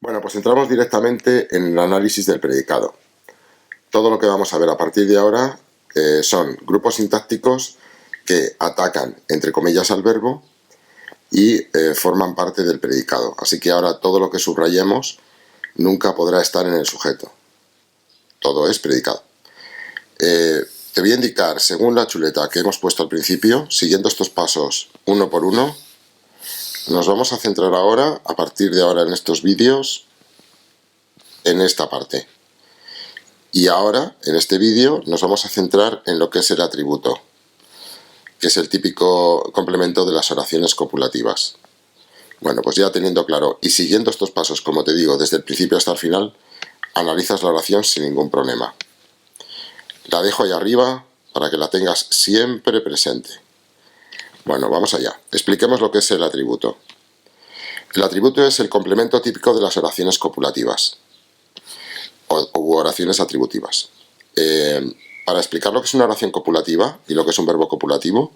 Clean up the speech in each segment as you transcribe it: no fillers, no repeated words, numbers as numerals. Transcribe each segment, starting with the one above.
Bueno, pues entramos directamente en el análisis del predicado. Todo lo que vamos a ver a partir de ahora son grupos sintácticos que atacan, entre comillas, al verbo y forman parte del predicado. Así que ahora todo lo que subrayemos nunca podrá estar en el sujeto. Todo es predicado. Te voy a indicar, según la chuleta que hemos puesto al principio, siguiendo estos pasos uno por uno, nos vamos a centrar ahora, a partir de ahora en estos vídeos, en esta parte. Y ahora, en este vídeo, nos vamos a centrar en lo que es el atributo, que es el típico complemento de las oraciones copulativas. Bueno, pues ya teniendo claro y siguiendo estos pasos, como te digo, desde el principio hasta el final, analizas la oración sin ningún problema. La dejo ahí arriba para que la tengas siempre presente. Bueno, vamos allá. Expliquemos lo que es el atributo. El atributo es el complemento típico de las oraciones copulativas u oraciones atributivas. Para explicar lo que es una oración copulativa y lo que es un verbo copulativo,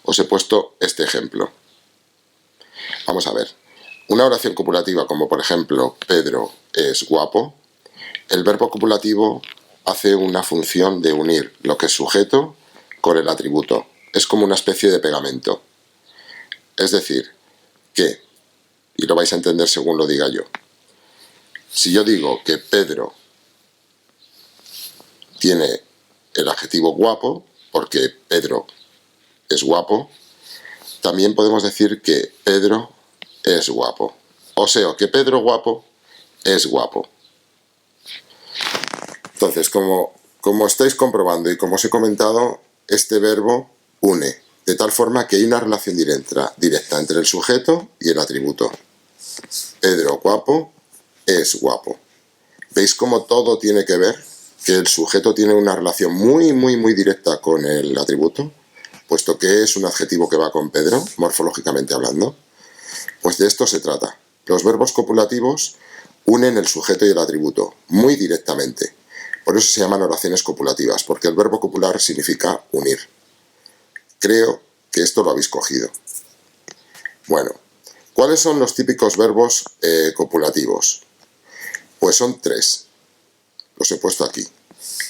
os he puesto este ejemplo. Vamos a ver. Una oración copulativa, como por ejemplo, Pedro es guapo, el verbo copulativo hace una función de unir lo que es sujeto con el atributo. Es como una especie de pegamento. Es decir, que, y lo vais a entender según lo diga yo, si yo digo que Pedro tiene el adjetivo guapo, porque Pedro es guapo, también podemos decir que Pedro es guapo. O sea, que Pedro guapo es guapo. Entonces, como estáis comprobando y como os he comentado, este verbo une, de tal forma que hay una relación directa entre el sujeto y el atributo. Pedro guapo es guapo. ¿Veis cómo todo tiene que ver? Que el sujeto tiene una relación muy directa con el atributo, puesto que es un adjetivo que va con Pedro, morfológicamente hablando. Pues de esto se trata. Los verbos copulativos unen el sujeto y el atributo, muy directamente. Por eso se llaman oraciones copulativas, porque el verbo copular significa unir. Creo que esto lo habéis cogido. Bueno, ¿cuáles son los típicos verbos copulativos? Pues son tres. Los he puesto aquí,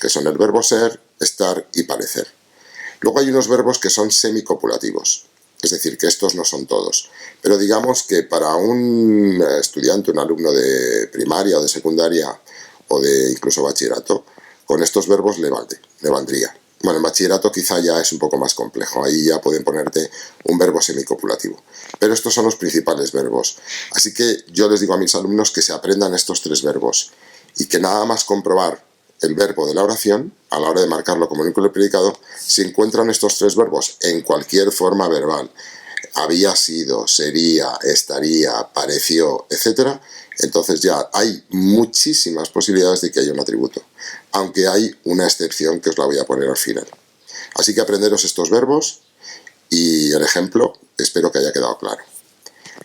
que son el verbo ser, estar y parecer. Luego hay unos verbos que son semicopulativos, es decir, que estos no son todos. Pero digamos que para un estudiante, un alumno de primaria o de secundaria o de incluso bachillerato, con estos verbos le valdría. Bueno, en bachillerato quizá ya es un poco más complejo, ahí ya pueden ponerte un verbo semicopulativo. Pero estos son los principales verbos. Así que yo les digo a mis alumnos que se aprendan estos tres verbos y que nada más comprobar el verbo de la oración, a la hora de marcarlo como núcleo predicado, si encuentran estos tres verbos en cualquier forma verbal, había sido, sería, estaría, pareció, etc., entonces ya hay muchísimas posibilidades de que haya un atributo, aunque hay una excepción que os la voy a poner al final. Así que aprenderos estos verbos y el ejemplo espero que haya quedado claro.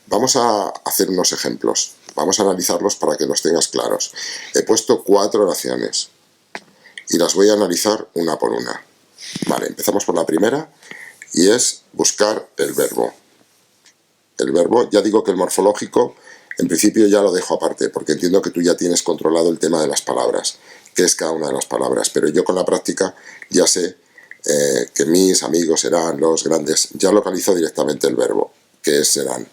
Vamos a hacer unos ejemplos, vamos a analizarlos para que los tengas claros. He puesto 4 oraciones y las voy a analizar una por una. Vale, empezamos por la primera y es buscar el verbo. El verbo, ya digo que el morfológico, en principio ya lo dejo aparte, porque entiendo que tú ya tienes controlado el tema de las palabras, qué es cada una de las palabras, pero yo con la práctica ya sé que mis amigos serán los grandes, ya localizo directamente el verbo, que es serán.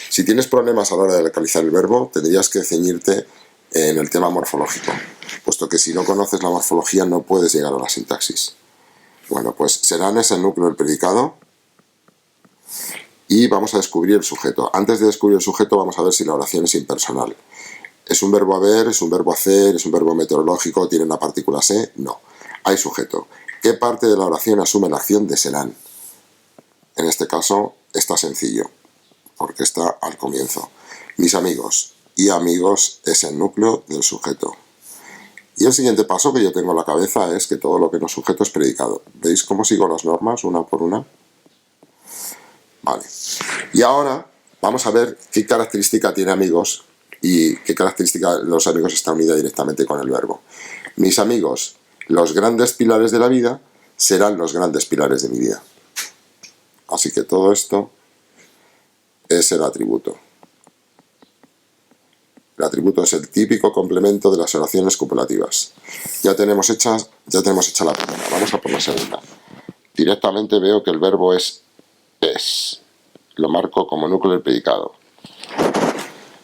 Si tienes problemas a la hora de localizar el verbo, tendrías que ceñirte en el tema morfológico, puesto que si no conoces la morfología no puedes llegar a la sintaxis. Bueno, pues serán es el núcleo del predicado y vamos a descubrir el sujeto. Antes de descubrir el sujeto vamos a ver si la oración es impersonal. ¿Es un verbo haber? ¿Es un verbo hacer? ¿Es un verbo meteorológico? ¿Tiene una partícula se? No. Hay sujeto. ¿Qué parte de la oración asume la acción de serán? En este caso está sencillo, porque está al comienzo. Mis amigos. Y amigos es el núcleo del sujeto. Y el siguiente paso que yo tengo en la cabeza es que todo lo que no es sujeto es predicado. ¿Veis cómo sigo las normas una por una? Vale. Y ahora vamos a ver qué característica tiene amigos y qué característica los amigos está unida directamente con el verbo. Mis amigos, los grandes pilares de la vida, serán los grandes pilares de mi vida. Así que todo esto es el atributo. El atributo es el típico complemento de las oraciones copulativas. Ya tenemos hecha la primera. Vamos a por la segunda. Directamente veo que el verbo es. Lo marco como núcleo del predicado.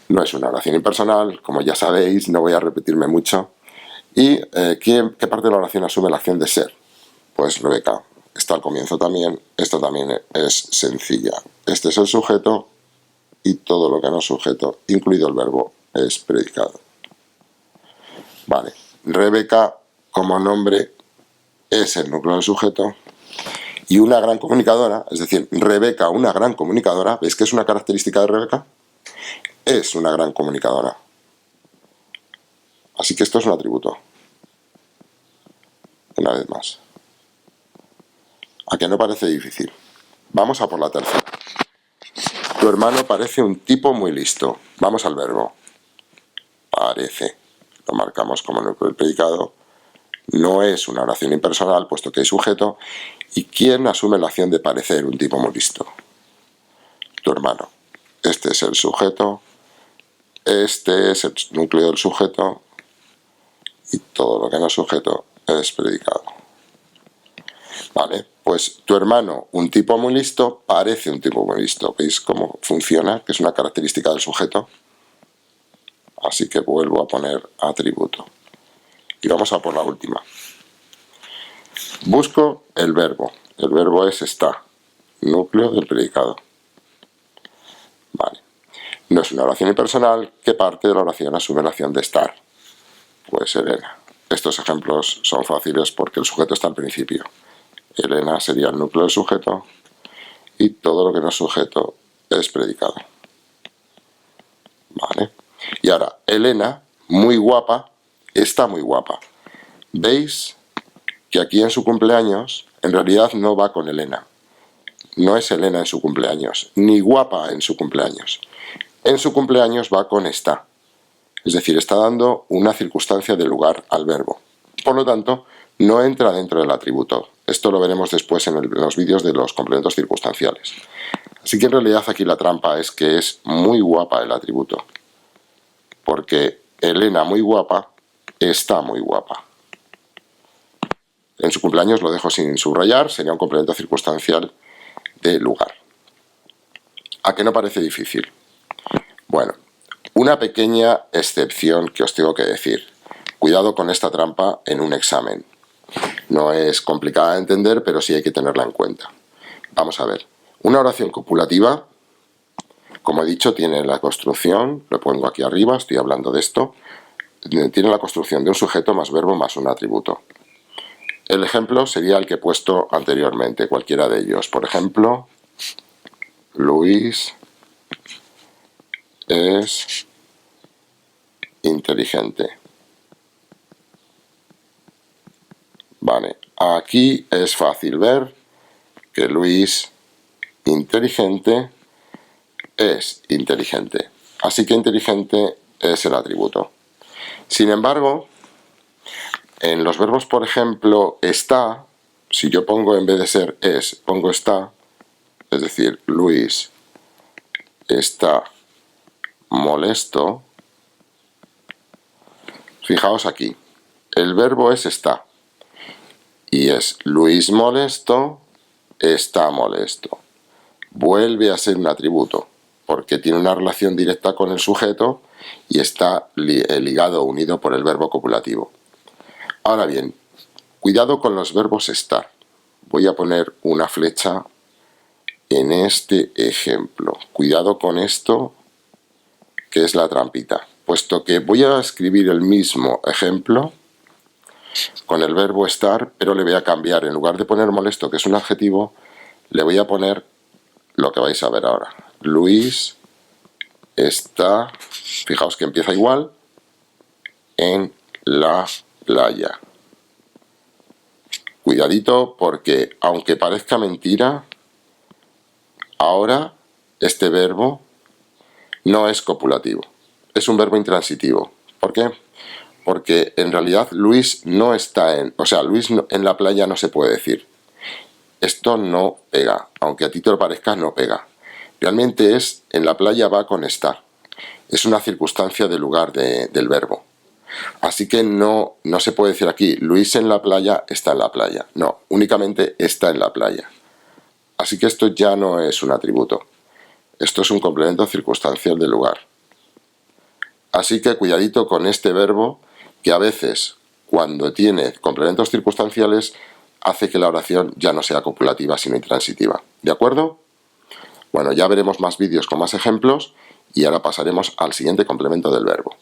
No es una oración impersonal, como ya sabéis, no voy a repetirme mucho. ¿Y qué parte de la oración asume la acción de ser? Pues Rebeca. Está al comienzo también. Esto también es sencilla. Este es el sujeto y todo lo que no es sujeto, incluido el verbo, es predicado. Vale. Rebeca, como nombre, es el núcleo del sujeto. Y una gran comunicadora, es decir, Rebeca, una gran comunicadora, ¿veis que es una característica de Rebeca? Es una gran comunicadora. Así que esto es un atributo. Una vez más. ¿A que no parece difícil? Vamos a por la tercera. Tu hermano parece un tipo muy listo. Vamos al verbo. Parece. Lo marcamos como núcleo del predicado. No es una oración impersonal, puesto que hay sujeto. ¿Y quién asume la acción de parecer un tipo muy listo? Tu hermano. Este es el sujeto. Este es el núcleo del sujeto. Y todo lo que no es sujeto es predicado. Vale, pues tu hermano, un tipo muy listo, parece un tipo muy listo. ¿Veis cómo funciona? Que es una característica del sujeto. Así que vuelvo a poner atributo. Y vamos a por la última. Busco el verbo. El verbo es está. Núcleo del predicado. Vale. No es una oración impersonal. ¿Qué parte de la oración asume la acción de estar? Pues Elena. Estos ejemplos son fáciles porque el sujeto está al principio. Elena sería el núcleo del sujeto y todo lo que no es sujeto es predicado. Vale. Y ahora, Elena, muy guapa, está muy guapa. ¿Veis que aquí en su cumpleaños en realidad no va con Elena? No es Elena en su cumpleaños, ni guapa en su cumpleaños. En su cumpleaños va con está. Es decir, está dando una circunstancia de lugar al verbo. Por lo tanto, no entra dentro del atributo. Esto lo veremos después en los vídeos de los complementos circunstanciales. Así que en realidad aquí la trampa es que es muy guapa el atributo. Porque Elena muy guapa está muy guapa. En su cumpleaños lo dejo sin subrayar, sería un complemento circunstancial de lugar. ¿A qué no parece difícil? Bueno, una pequeña excepción que os tengo que decir. Cuidado con esta trampa en un examen. No es complicada de entender, pero sí hay que tenerla en cuenta. Vamos a ver. Una oración copulativa, como he dicho, tiene la construcción, lo pongo aquí arriba, estoy hablando de esto, tiene la construcción de un sujeto más verbo más un atributo. El ejemplo sería el que he puesto anteriormente, cualquiera de ellos. Por ejemplo, Luis es inteligente. Vale, aquí es fácil ver que Luis inteligente es inteligente. Así que inteligente es el atributo. Sin embargo, en los verbos, por ejemplo, está, si yo pongo en vez de ser es, pongo está, es decir, Luis está molesto. Fijaos aquí, el verbo es está. Y es Luis molesto, está molesto. Vuelve a ser un atributo, porque tiene una relación directa con el sujeto y está ligado, unido por el verbo copulativo. Ahora bien, cuidado con los verbos estar. Voy a poner una flecha en este ejemplo. Cuidado con esto, que es la trampita. Puesto que voy a escribir el mismo ejemplo con el verbo estar, pero le voy a cambiar. En lugar de poner molesto, que es un adjetivo, le voy a poner lo que vais a ver ahora. Luis está, fijaos que empieza igual, en la playa. Cuidadito porque, aunque parezca mentira, ahora este verbo no es copulativo. Es un verbo intransitivo. ¿Por qué? Porque en realidad Luis no está en... O sea, Luis en la playa no se puede decir. Esto no pega. Aunque a ti te lo parezca, no pega. Realmente es en la playa va con estar. es una circunstancia del lugar del verbo. Así que no se puede decir aquí, Luis en la playa está en la playa. No, únicamente está en la playa. Así que esto ya no es un atributo. Esto es un complemento circunstancial del lugar. Así que cuidadito con este verbo, que a veces, cuando tiene complementos circunstanciales, hace que la oración ya no sea copulativa sino intransitiva. ¿De acuerdo? Bueno, ya veremos más vídeos con más ejemplos y ahora pasaremos al siguiente complemento del verbo.